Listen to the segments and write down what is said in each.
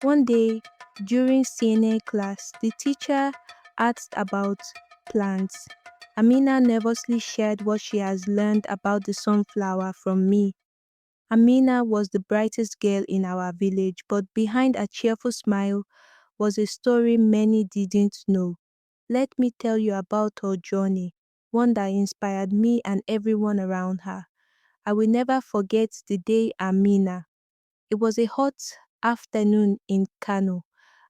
One day, during CNA class, the teacher asked about plants. Amina nervously shared what she has learned about the sunflower from me. Amina was the brightest girl in our village, but behind a cheerful smile was a story many didn't know. Let me tell you about her journey, one that inspired me and everyone around her. I will never forget the day Amina. It was a hot afternoon in Kano.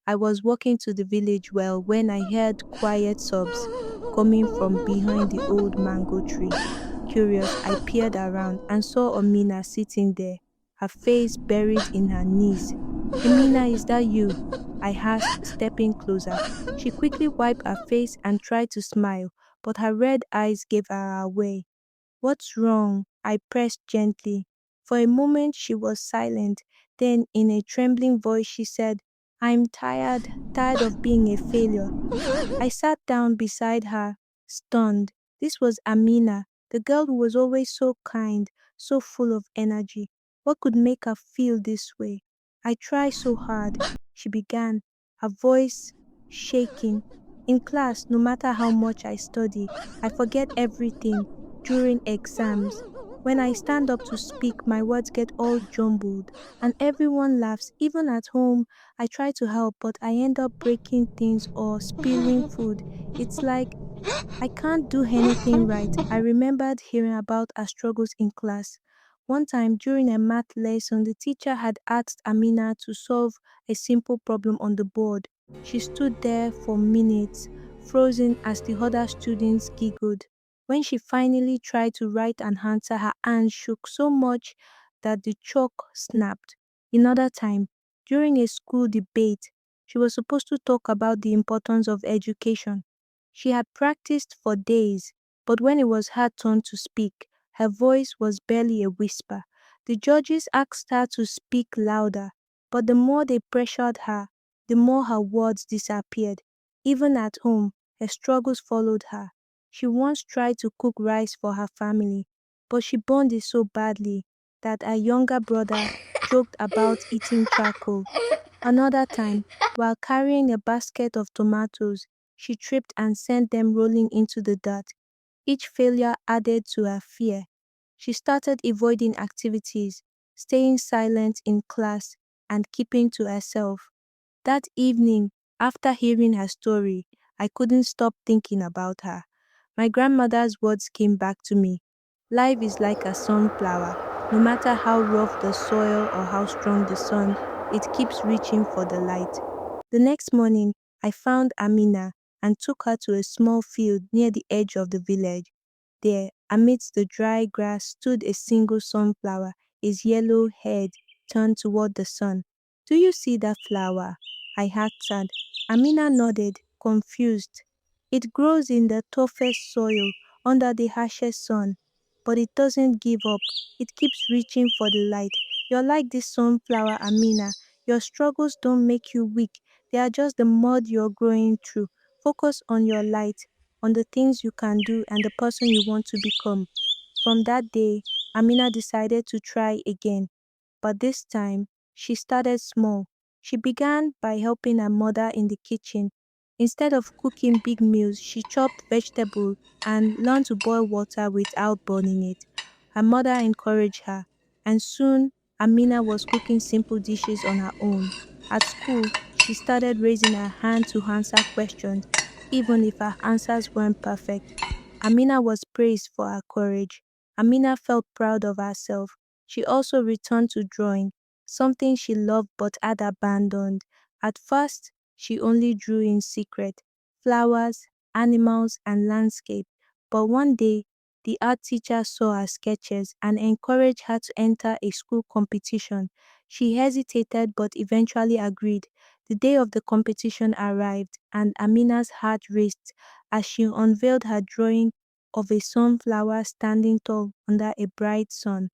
I was walking to the village well when I heard quiet sobs coming from behind the old mango tree. Curious, I peered around and saw Amina sitting there, her face buried in her knees. Amina, is that you? I asked, stepping closer. She quickly wiped her face and tried to smile, but her red eyes gave her away. What's wrong? I pressed gently. For a moment she was silent. Then, in a trembling voice, she said, I'm tired of being a failure. I sat down beside her, stunned. This was Amina, the girl who was always so kind, so full of energy. What could make her feel this way? I tried so hard, she began, her voice shaking. In class, no matter how much I study, I forget everything during exams. When I stand up to speak, my words get all jumbled, and everyone laughs. Even at home, I try to help, but I end up breaking things or spilling food. It's like I can't do anything right. I remembered hearing about our struggles in class. One time during a math lesson, the teacher had asked Amina to solve a simple problem on the board. She stood there for minutes, frozen as the other students giggled. When she finally tried to write an answer, her hands shook so much that the chalk snapped. Another time, during a school debate, she was supposed to talk about the importance of education. She had practiced for days, but when it was her turn to speak, her voice was barely a whisper. The judges asked her to speak louder, but the more they pressured her, the more her words disappeared. Even at home, her struggles followed her. She once tried to cook rice for her family, but she burned it so badly that her younger brother joked about eating charcoal. Another time, while carrying a basket of tomatoes, she tripped and sent them rolling into the dirt. Each failure added to her fear. She started avoiding activities, staying silent in class, and keeping to herself. That evening, after hearing her story, I couldn't stop thinking about her. My grandmother's words came back to me. Life is like a sunflower. No matter how rough the soil or how strong the sun, it keeps reaching for the light. The next morning, I found Amina and took her to a small field near the edge of the village. There, amidst the dry grass, stood a single sunflower, its yellow head turned toward the sun. Do you see that flower? I asked her. Amina nodded, confused. It grows in the toughest soil, under the harshest sun. But it doesn't give up. It keeps reaching for the light. You're like this sunflower, Amina. Your struggles don't make you weak. They are just the mud you're growing through. Focus on your light, on the things you can do, and the person you want to become. From that day, Amina decided to try again. But this time, she started small. She began by helping her mother in the kitchen. Instead of cooking big meals, she chopped vegetables and learned to boil water without burning it. Her mother encouraged her, and soon Amina was cooking simple dishes on her own. At school, she started raising her hand to answer questions, even if her answers weren't perfect. Amina was praised for her courage. Amina felt proud of herself. She also returned to drawing, something she loved but had abandoned. At first, she only drew in secret flowers, animals, and landscape. But one day, the art teacher saw her sketches and encouraged her to enter a school competition. She hesitated but eventually agreed. The day of the competition arrived, and Amina's heart raced as she unveiled her drawing of a sunflower standing tall under a bright sun.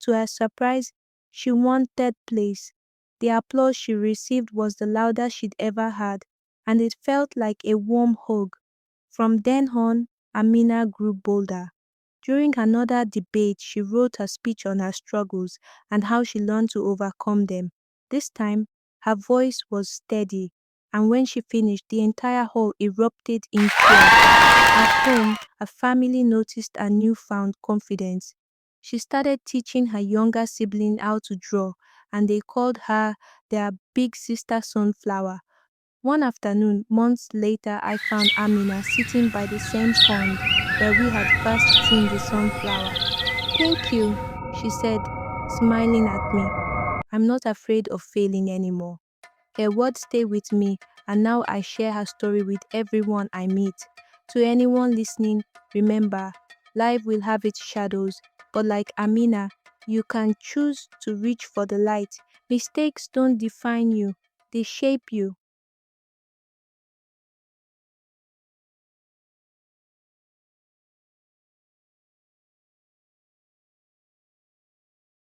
To her surprise, she won third place. The applause she received was the loudest she'd ever had, and it felt like a warm hug. From then on, Amina grew bolder. During another debate, she wrote a speech on her struggles and how she learned to overcome them. This time, Her voice was steady, and when she finished, the entire hall erupted in cheers. At home, her family noticed her newfound confidence. She started teaching her younger sibling how to draw, and they called her their big sister sunflower. One afternoon, months later, I found Amina sitting by the same pond where we had first seen the sunflower. "Thank you," she said, smiling at me. "I'm not afraid of failing anymore." Her words stay with me, and now I share her story with everyone I meet. To anyone listening, remember, life will have its shadows, but like Amina, you can choose to reach for the light. Mistakes don't define you, they shape you.